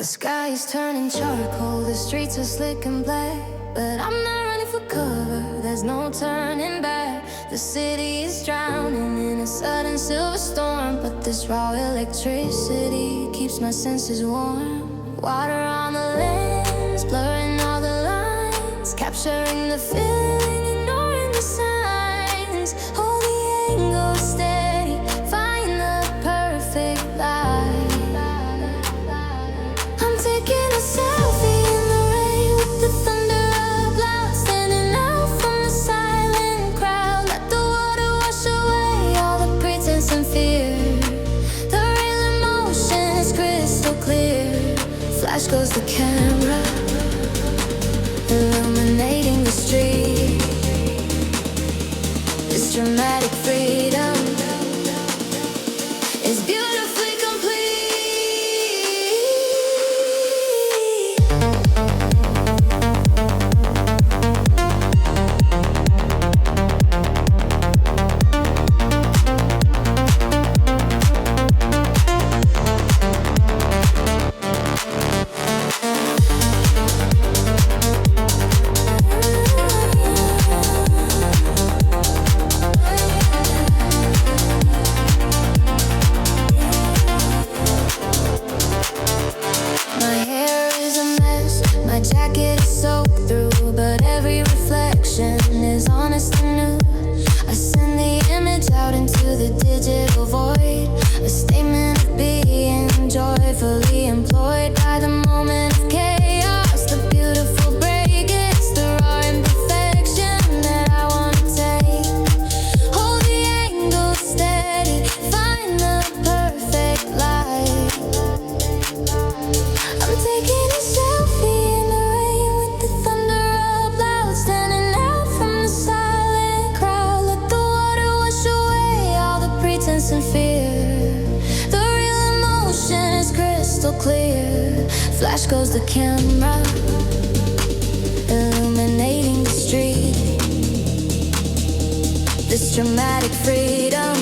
sky is turning charcoal, the streets are slick and black. But I'm not running for cover, there's no turning back. The city is drowning in a sudden silver storm, but this raw electricity keeps my senses warm. Water on the lens, blurring all the lines, capturing the feeling, ignoring the signs. Hold the angle steady, find the perfect light. I'm taking a selfie in the rain with the thunder up loud, standing out from the silent crowd. Let the water wash away all the pretense and fear. The real emotion is crystal clear. Flash goes the camera, illuminating the street. This dramatic freedom is beautifully complete. My jacket is soaked through, but every reflection is honest and new. I send the image out into the digital void, a statement of being joyfully employed by the moment of chaos. The beautiful break is the raw imperfection that I want to take. Hold the angle steady, find the perfect light. I'm taking a selfie in the rain with the thunder up loud, standing out from the silent crowd. Let the water wash away all the pretense and fear. The real emotion is crystal clear. Flash goes the camera, illuminating the street. This dramatic freedom